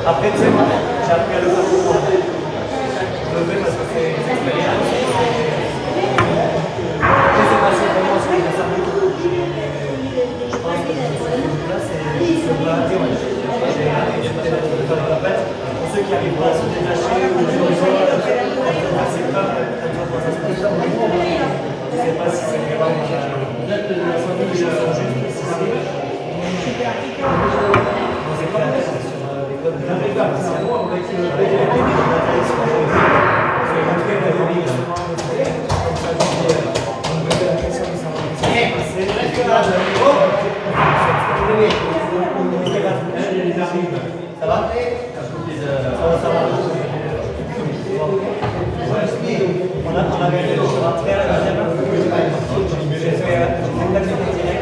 Après, tu sais, j'ai appris à le faire pour moi. Je le fais parce que c'est une expérience. Après, c'est facile pour moi, c'est ça. Je pense que là, c'est le bas théorique. J'ai peut-être de faire la pète. Pour ceux qui arrivent pas à se détacher ou sur le sol, c'est pas quand ça se passe. Je ne sais pas si c'est vraiment les choses sont justes. C'est pas la question. Ça va? On a gagné le chemin de fer, la deuxième. J'ai fait 4 minutes direct.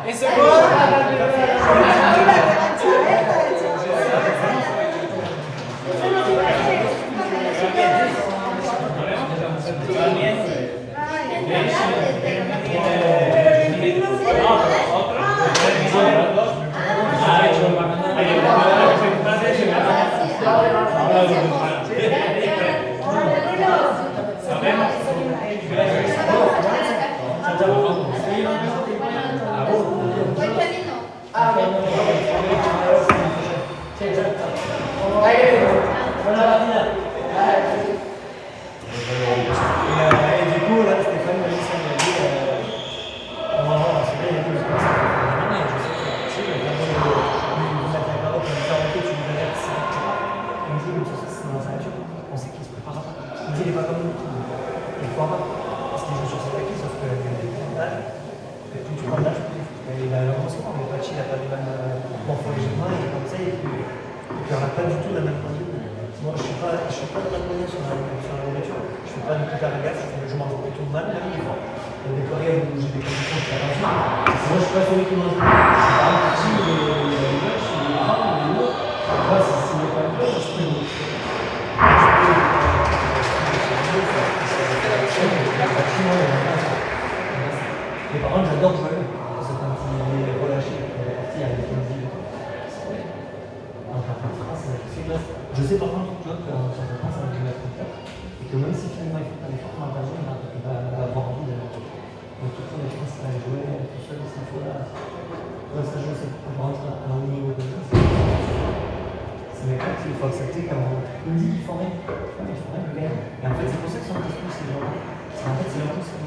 Et c'est quoi? Et du coup, là, Stéphane m'a dit ça, il m'a dit normalement, c'est bien, il y a plus de choses. Je sais que tu mettre la carotte, tu lui donnes la salade. Il me dit, mais tout ça, c'est dans la salade, on sait qu'il se prépare pas. Il me dit, il est pas comme nous. Il faut pas. Parce qu'il joue sur ses paquets, sauf que il a des d'âge. Et plus tu prends d'âge, plus il a l'avancement, mais Pachi, il n'a pas les mêmes morphologiquement, il est comme ça, et puis on n'a pas du tout la même conduite. Moi, je ne suis pas de la moyenne sur la nourriture. Je ne fais pas de tout à la gaffe, je mange plutôt mal, même des fois. Il y a des périodes où j'ai des conditions qui sont pas. Moi, je ne suis pas celui qui mange mal. Je suis pas un petit, mais les vaches, les femmes, les loups. Moi, si ce n'est pas le cas, je peux. Mais par contre, j'adore jouer. Parce que quand il est relâché, il est parti avec 15 villes. Je sais par contre, tu vois, que sur le France, ça va jouer à ton cœur. Et que même si finalement il fait pas l'effort mentalement, il va avoir envie de tout faire les choses, à jouer tout seul, s'il faut là. Ça, je sais, pour rentrer à un niveau de jeu, c'est mes potes, il faut accepter qu'on me dit qu'il faut rien. Mais il faut rien, le gars. Et en fait, c'est pour ça que son discours, c'est genre. En fait, c'est vraiment comme ça.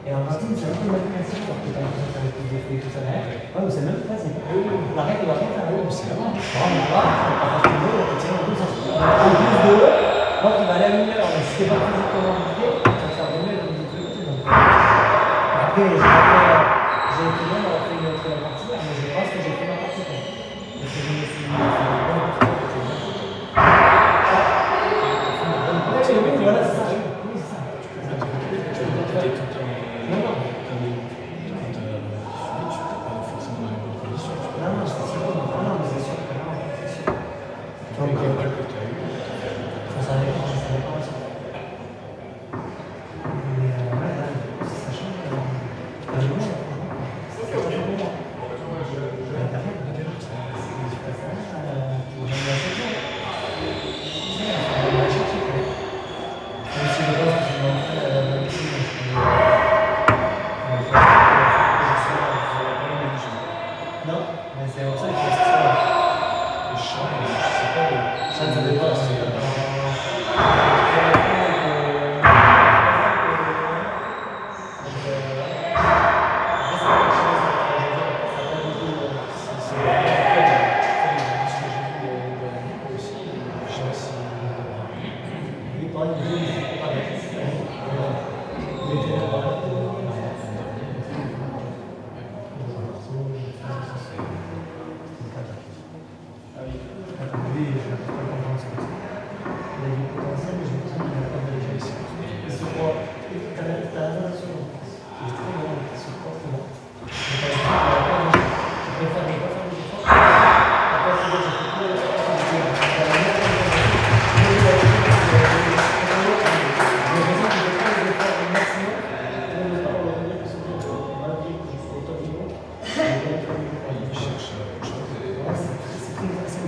Et en Argentine, c'est un peu mathématique parce que t'as l'impression que t'as les coups d'effet et tout ça. Ouais, mais c'est même pas, c'est la règle va rien faire. C'est vraiment, vraiment pas. En plus de eux, moi qui va aller à une heure, mais si t'es pas physiquement impliqué, ça va faire des mieux dans des trucs. Après, j'ai été bien d'avoir fait une autre partie, mais je pense que j'ai fait ma partie. Parce que je me suis dit, c'est une bonne partie. Voilà, c'est ça. Oui, c'est ça. Non, c'est sûr. Non, mais c'est sûr. Donc, ça dépend. Mais ouais, là, ça change. Non, mais c'est pour ça qu'il faut que ça ça dépend.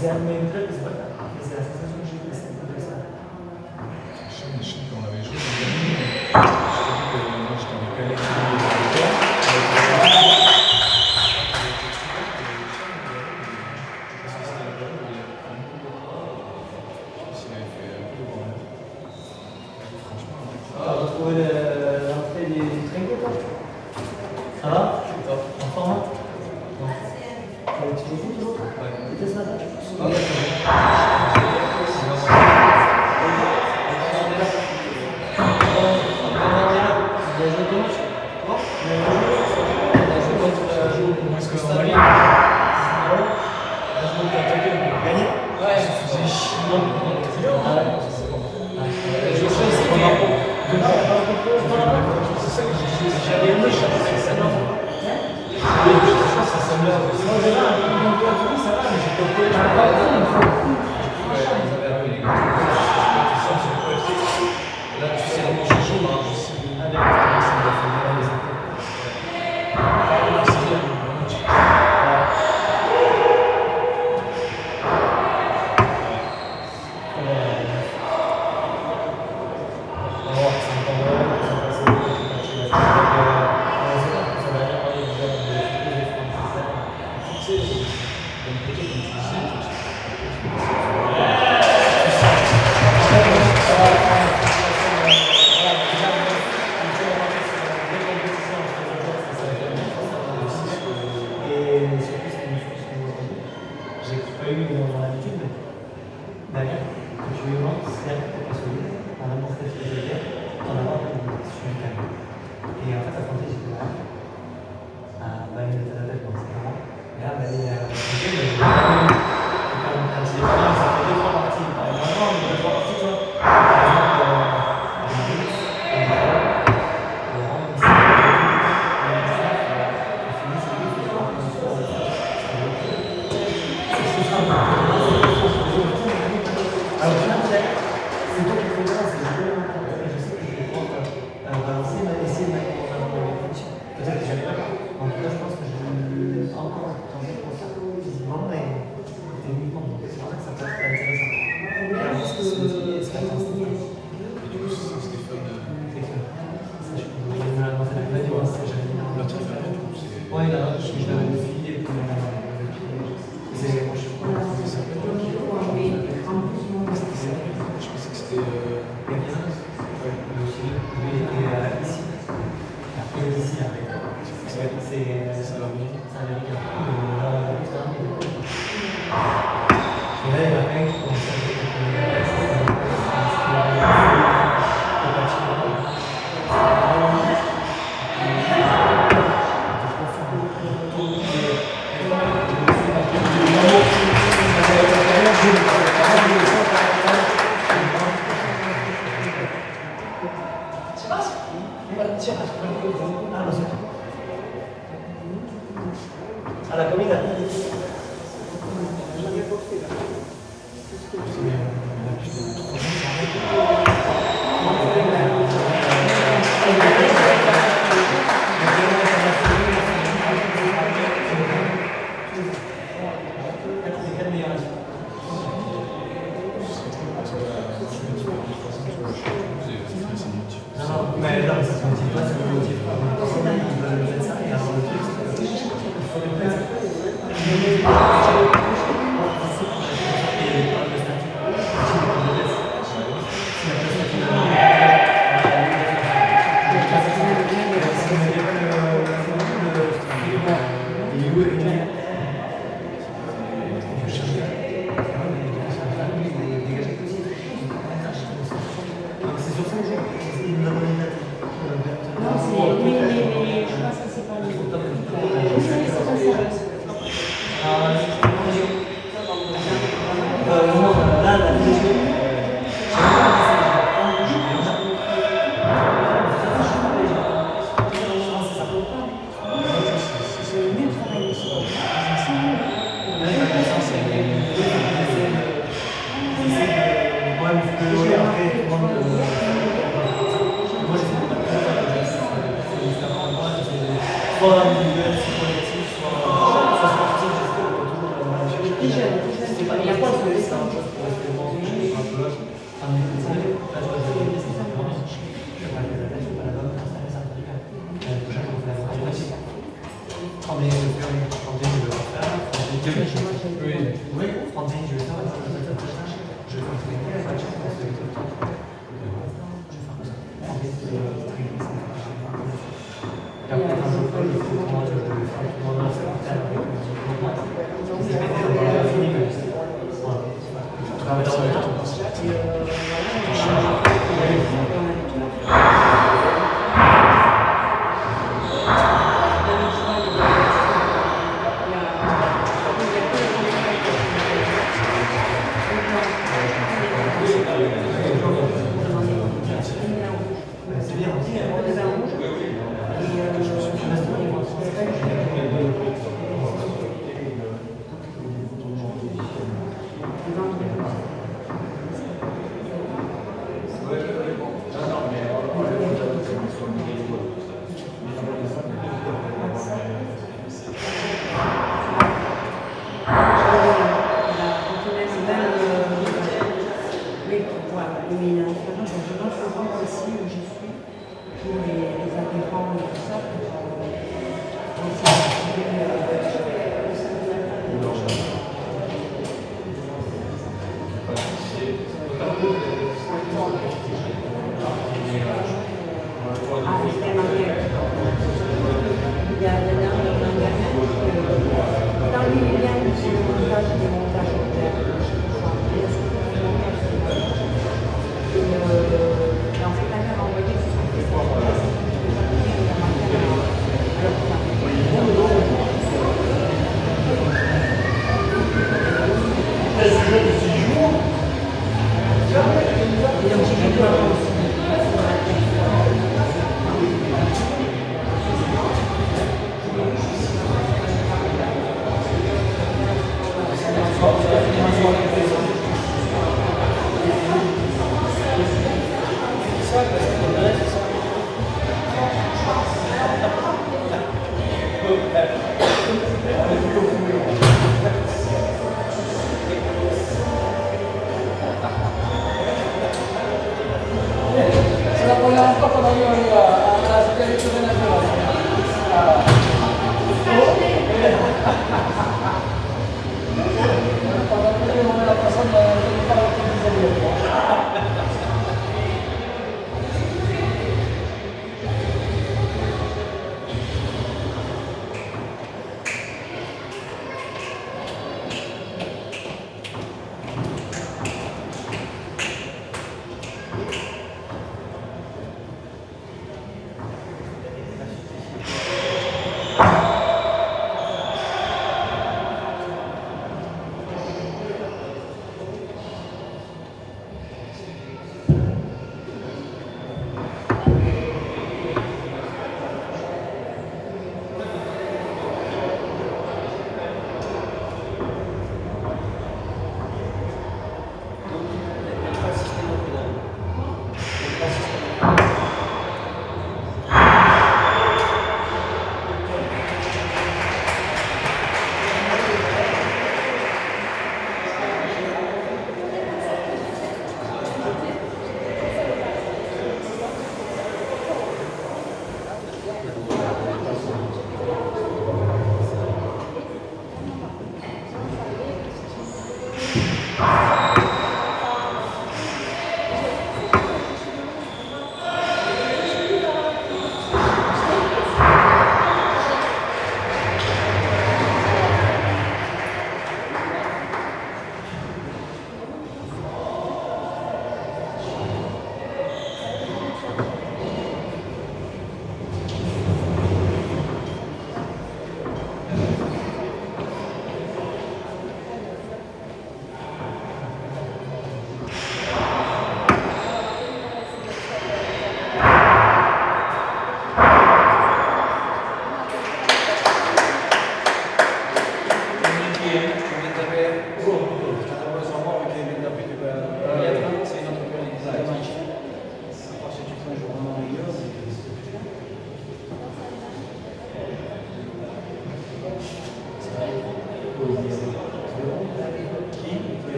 C'est un de mes clubs, c'est pas grave. C'est la sensation que j'ai eue, c'est un peu ça. Je sais qu'on avait joué dans le dernier, je t'ai dit que moi je t'avais quand même T'as retrouvé l'entrée des trinquets, toi? Ça va? En forme? Tu joues foot toujours? Ouais. C'était ce matin?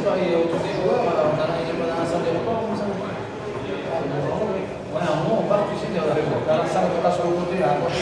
travaille autour des joueurs, on a dans la salle de repas comme ça. Ouais, à un moment, on part, tu sais, dans la salle de repas sur le côté, là, à côté.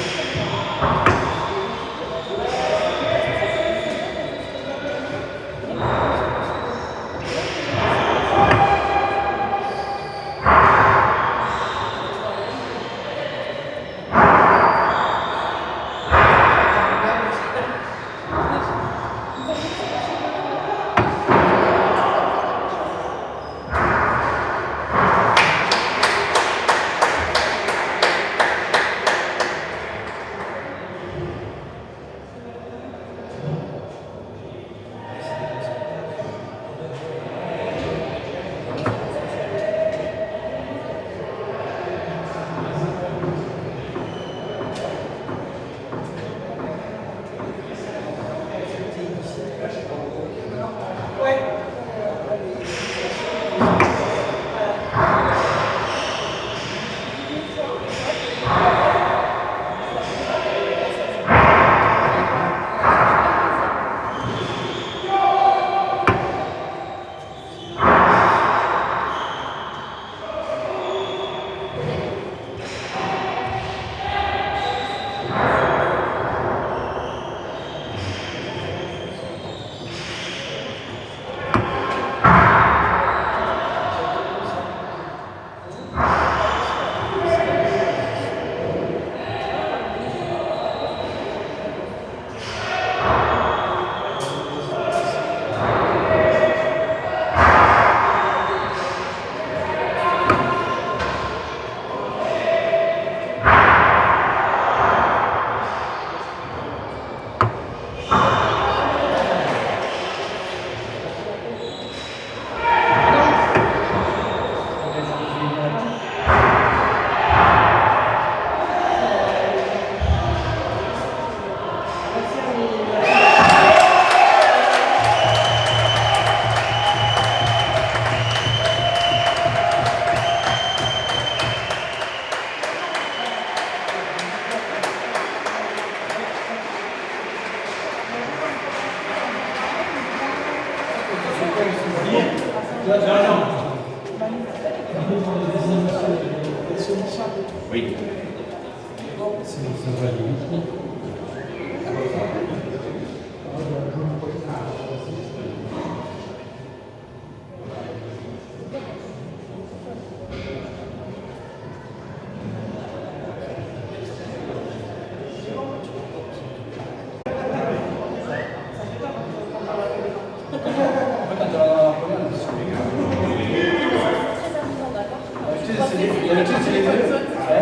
Oui.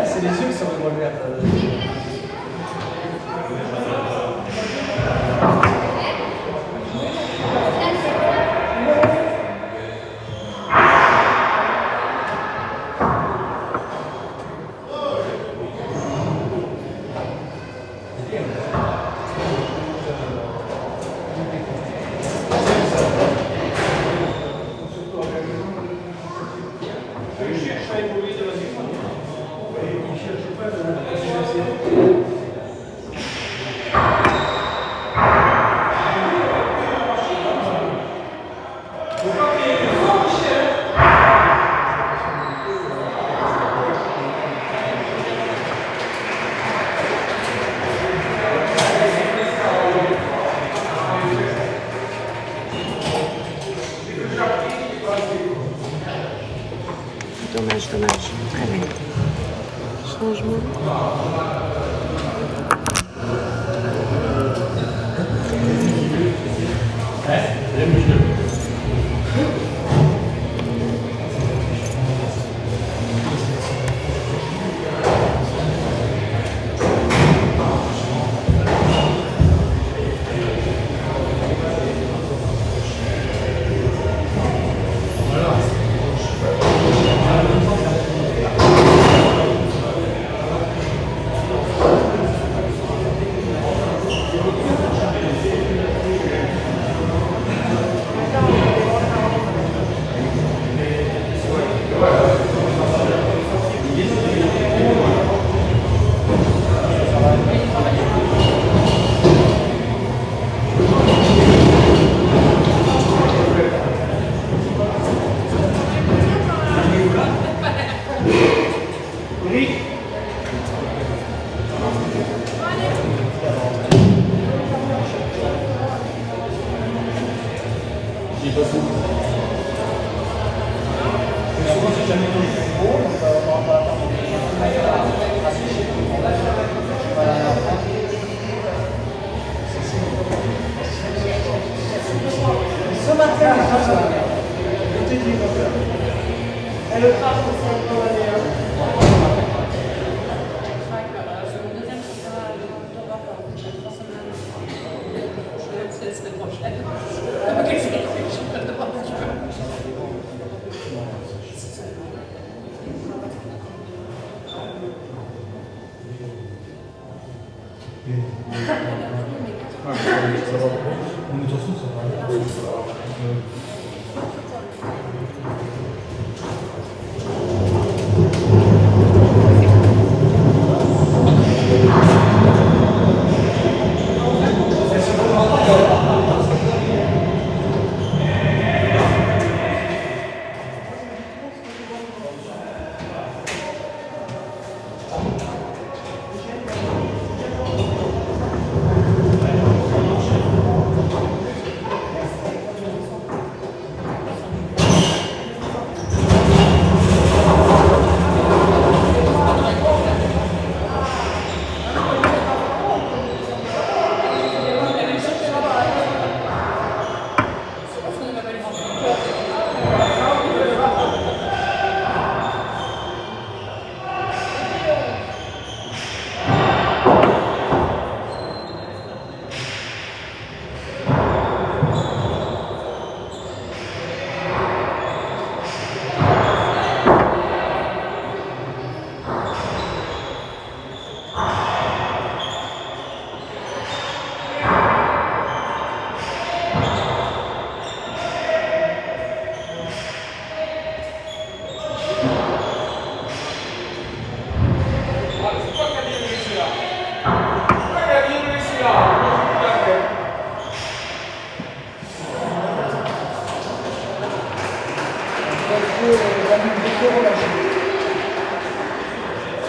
C'est les yeux qui sont revolus. Dommage, dommage. Allez. Changement.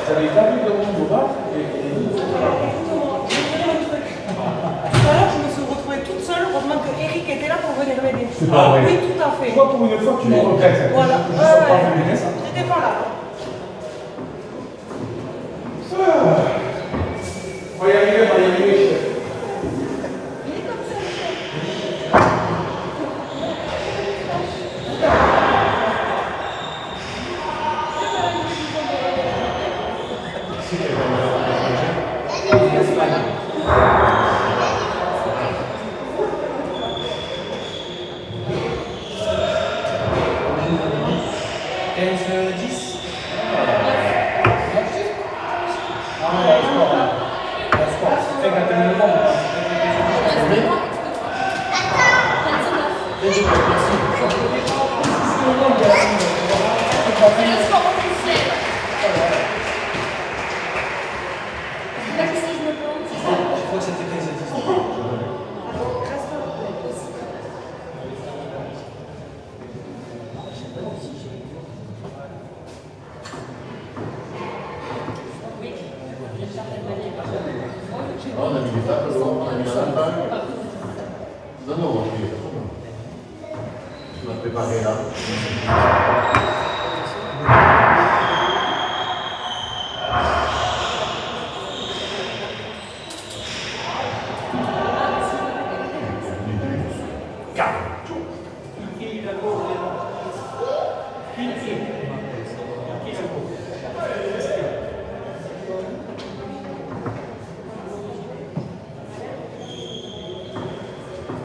J'avais pas vu de monde au bas Alors, je me suis retrouvée toute seule, heureusement que Eric était là pour venir m'aider. C'est pas vrai. Oui, tout à fait. Toi, pour une fois, tu me regrettes. Voilà. Je sens pas féminin, ça. J'étais pas là. On va y arriver, chef.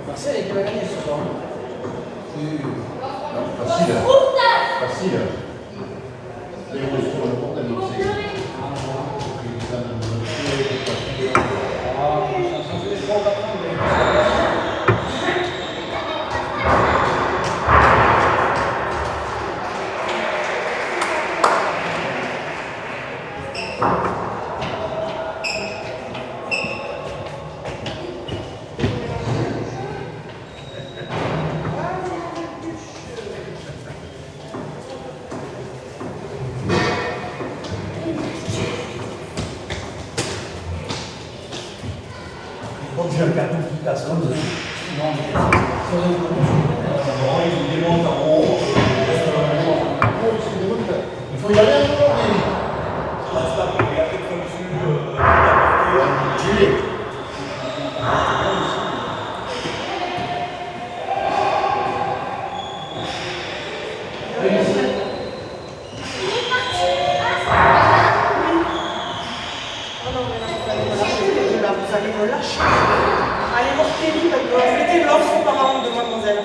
Marseille qui va gagner ce soir. Facile. Facile. C'est le bordel aussi. j'ai un carton qui casse comme ça. Non, il démonte en haut. Il faut y aller encore. Vous allez me lâcher. Allez, portez-lui, parce que mettez l'offre par an de mademoiselle.